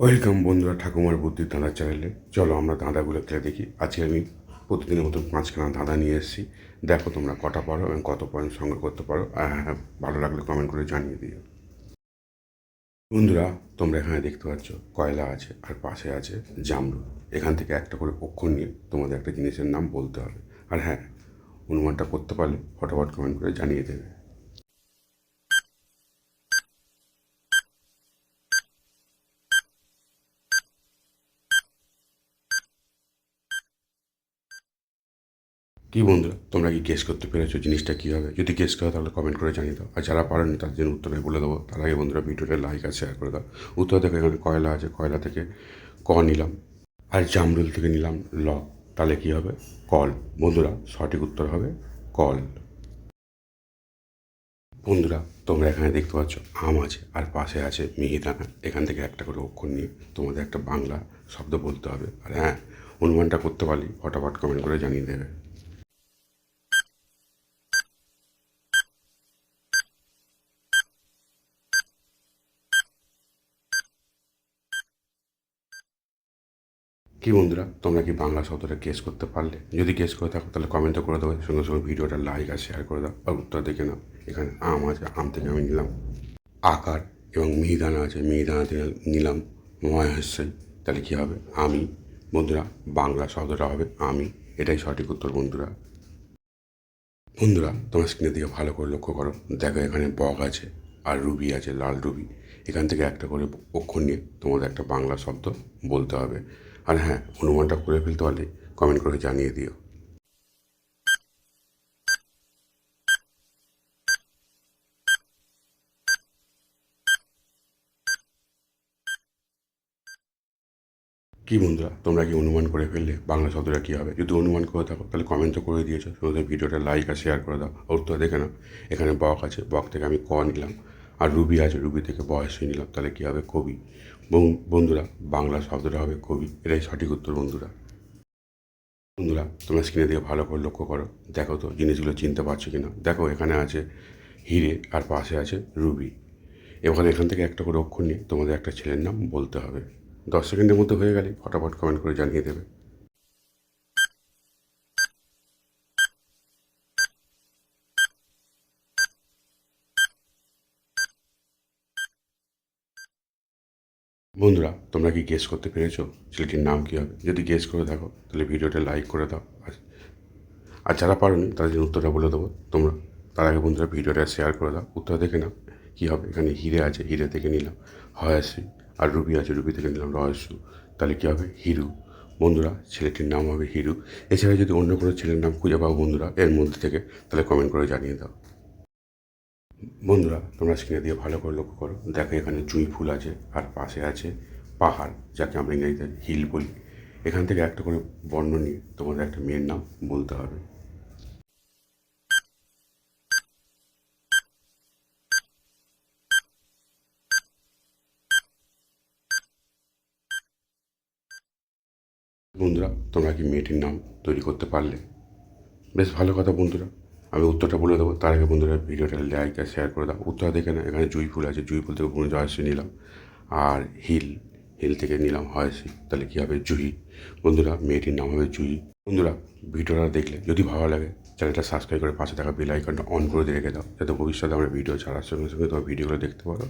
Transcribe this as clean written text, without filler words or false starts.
Welcome বন্ধুরা ঠাকুমার বুদ্ধির দাঁড়া চ্যানেলে। চলো আমরা দাঁড়াগুলো খেলে দেখি। আজকে আমি প্রতিদিনের মতো 5খানা দাঁড়া নিয়ে এসেছি। দেখো তোমরা কটা পারো এবং কত পয়েন্ট সংগ্রহ করতে পারো। হ্যাঁ, ভালো লাগলে কমেন্ট করে জানিয়ে দিও। বন্ধুরা, তোমরা এখানে দেখতে পাচ্ছ কয়লা আছে আর পাশে আছে জামরুল। এখান থেকে একটা করে অক্ষর নিয়ে তোমাদের একটা জিনিসের নাম বলতে হবে। আর হ্যাঁ, অনুমানটা করতে পারলে ফটাফট কমেন্ট করে জানিয়ে দেবে। কি বন্ধুরা, তোমরা কি গেস করতে পেরেছো জিনিসটা কী হবে? যদি গেস করো তাহলে কমেন্ট করে জানিয়ে দাও। আর যারা পারেনি তার জন্য উত্তরে বলে দেবো। তার আগে বন্ধুরা ভিডিওটা লাইক আর শেয়ার করে দাও। উত্তর দেখো এখানে কয়লা আছে, কয়লা থেকে ক নিলাম, আর জামরুল থেকে নিলাম ল। তাহলে কী হবে? কল। বন্ধুরা, সঠিক উত্তর হবে কল। বন্ধুরা, তোমরা এখানে দেখতে পাচ্ছ আম আছে আর পাশে আছে মিহিদানা। এখান থেকে একটা করে অক্ষর নিয়ে তোমাদের একটা বাংলা শব্দ বলতে হবে। আর হ্যাঁ, অনুমানটা করতে পারলি ফটাফট কমেন্ট করে জানিয়ে দেবে। কি বন্ধুরা, তোমরা কি বাংলা শব্দটা গেস করতে পারলে? যদি গেস করে থাকো তাহলে কমেন্টও করে দেবো। সঙ্গে সঙ্গে ভিডিওটা লাইক আর শেয়ার করে দাও আর উত্তর দেখে নাও। এখানে আম আছে, আম থেকে আমি নিলাম আকার, এবং মিহিদানা আছে, মিহিদানা থেকে নিলাম মহাশয়। তাহলে কী হবে? আমি। বন্ধুরা, বাংলা শব্দটা হবে আমি। এটাই সঠিক উত্তর বন্ধুরা। বন্ধুরা, তোমার স্ক্রিনের দিকে ভালো করে লক্ষ্য করো। দেখো এখানে বক আছে আর রুবি আছে, লাল রুবি। এখান থেকে একটা করে অক্ষর নিয়ে তোমাদের একটা বাংলা শব্দ বলতে হবে। আর হ্যাঁ, অনুমানটা করে ফেলতে পারলে কমেন্ট করে জানিয়ে দিও। কি বন্ধুরা, তোমরা কি অনুমান করে ফেললে বাংলা শব্দটা কী হবে? যদি অনুমান করে থাকো তাহলে কমেন্ট তো করে দিয়েছো। তোমাদের ভিডিওটা লাইক আর শেয়ার করে দাও। আর উত্তর দেখে নাও। এখানে বক আছে, বক থেকে আমি ক নিলাম। আর রুবি আছে, রুবি থেকে বয়সী নিলাম। তাহলে কী হবে? কবি। বন্ধুরা, বাংলা শব্দটা হবে কবি। এটাই সঠিক উত্তর বন্ধুরা। বন্ধুরা, তোমরা স্ক্রিনে দিয়ে ভালো করে লক্ষ্য করো। দেখো তো জিনিসগুলো চিনতে পারছো কি না। দেখো এখানে আছে হিরে আর পাশে আছে রুবি। এবার এখান থেকে একটা করে অক্ষর নিয়ে তোমাদের একটা ছেলের নাম বলতে হবে। 10 সেকেন্ডের মধ্যে হয়ে গেলে ফটাফট কমেন্ট করে জানিয়ে দেবে। বন্ধুরা, তোমরা কি গেস করতে পেরেছো ছেলেটির নাম কী হবে? যদি গেস করে থাকো তাহলে ভিডিওটা লাইক করে দাও। আর যারা পারোনি তাদের জন্য উত্তরটা বলে দেবো। তোমরা তার আগে বন্ধুরা ভিডিওটা শেয়ার করে দাও। উত্তর দেখে নাও কী হবে। এখানে হিরে আছে, হিরে থেকে নিলাম হয়াসি। আর রুবি আছে, রুবি থেকে নিলাম রহস্য। তাহলে কী হবে? হিরু। বন্ধুরা, ছেলেটির নাম হবে হিরু। এছাড়া যদি অন্য কোনো ছেলের নাম খুঁজে পাও বন্ধুরা এর মধ্যে থেকে, তাহলে কমেন্ট করে জানিয়ে দাও। বন্ধুরা, তোমরা স্ক্রিনে দিয়ে ভালো করে লক্ষ্য করো। দেখো এখানে জুঁই ফুল আছে আর পাশে আছে পাহাড়, যাকে আমরা ইংরেজিতে হিল বলি। এখান থেকে একটা করে বর্ণ নিয়ে তোমাদের একটা মেয়ের নাম বলতে হবে। বন্ধুরা, তোমরা কি মেয়েটির নাম তৈরি করতে পারলে? বেশ ভালো কথা বন্ধুরা। আমি উত্তরটা বলে দেবো। তার আগে বন্ধুরা ভিডিওটা লাইক আর শেয়ার করে দাও। উত্তর দেখে না, এখানে জুঁই ফুল আছে, জুঁই ফুল থেকে কোনো জয়শ্রী নিলাম। আর হিল, হিল থেকে নিলাম হয়শ্রী। তাহলে কী হবে? জুহি। বন্ধুরা, মেয়েটির নাম হবে জুহি। বন্ধুরা, ভিডিওটা দেখলে যদি ভালো লাগে চ্যানেলটা সাবস্ক্রাইব করে পাশে থাকা বেল আইকনটা অন করে দিয়ে রেখে দাও, যাতে ভবিষ্যতে আমরা ভিডিও ছাড়ার সঙ্গে সঙ্গে তোমার ভিডিওগুলো দেখতে পারো।